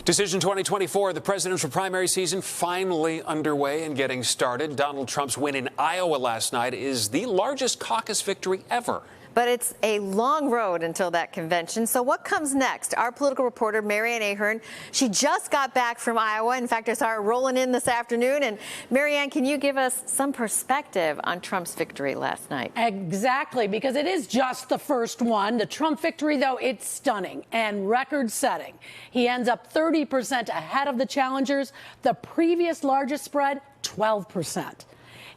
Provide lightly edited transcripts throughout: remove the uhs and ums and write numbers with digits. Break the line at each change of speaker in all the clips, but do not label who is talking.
Decision 2024, the presidential primary season finally underway and getting started. Donald Trump's win in Iowa last night is the largest caucus victory ever.
But it's a long road until that convention. So what comes next? Our political reporter, Ahern, she just got back from Iowa. In fact, I saw her rolling in this afternoon. And Marianne, can you give us some perspective on Trump's victory last night?
Exactly, because it is just the first one. The Trump victory, though, it's stunning and record-setting. He ends up 30% ahead of the challengers. The previous largest spread, 12%.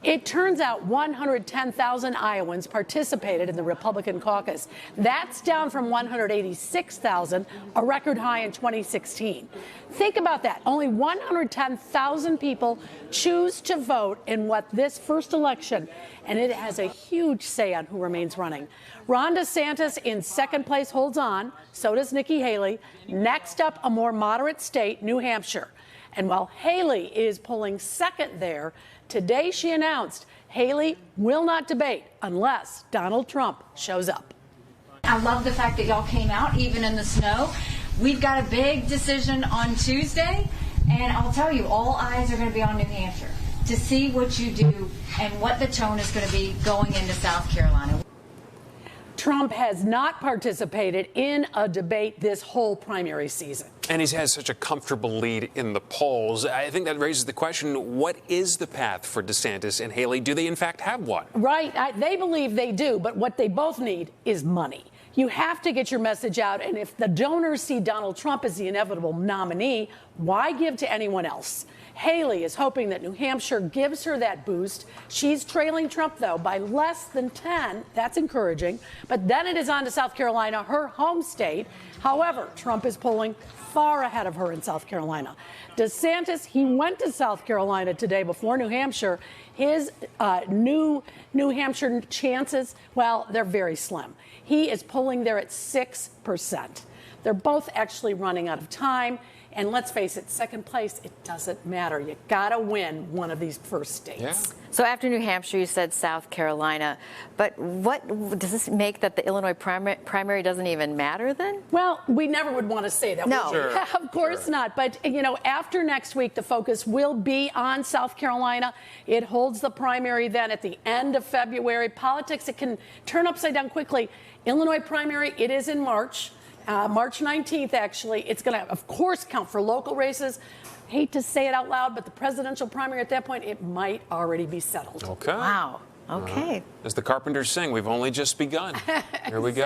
It turns out 110,000 Iowans participated in the Republican caucus. That's down from 186,000, a record high in 2016. Think about that. Only 110,000 people choose to vote in what this first election, and it has a huge say on who remains running. Ron DeSantis in second place holds on. So does Nikki Haley. Next up, a more moderate state, New Hampshire. And while Haley is polling second there, today she announced Haley will not debate unless Donald Trump shows up.
I love the fact that y'all came out, even in the snow. We've got a big decision on Tuesday, and I'll tell you, all eyes are going to be on New Hampshire to see what you do and what the tone is going to be going into South Carolina.
Trump has not participated in a debate this whole primary season.
And he has such a comfortable lead in the polls. I think that raises the question, what is the path for DeSantis and Haley? Do they, in fact, have one?
Right. They believe they do, but what they both need is money. You have to get your message out, and if the donors see Donald Trump as the inevitable nominee, why give to anyone else? Haley is hoping that New Hampshire gives her that boost. She's trailing Trump, though, by less than 10. That's encouraging. But then it is on to South Carolina, her home state. However, Trump is polling far ahead of her in South Carolina. DeSantis, he went to South Carolina today before New Hampshire. His New Hampshire chances, well, they're very slim. He is polling there at 6%. They're both actually running out of time. And let's face it, second place, it doesn't matter. You got to win one of these first states.
Yeah.
So after New Hampshire, you said South Carolina. But what does this make that the Illinois primary doesn't even matter then?
Well, we never would want to say that.
No.
Sure.
Of course not. But, you know, after next week, the focus will be on South Carolina. It holds the primary then at the end of February. Politics, it can turn upside down quickly. Illinois primary, it is in March. March 19th, actually. It's going to, of course, count for local races. Hate to say it out loud, but the presidential primary at that point, it might already be settled.
Okay.
Wow. Okay.
As the Carpenters sing, we've only just begun. Here we go.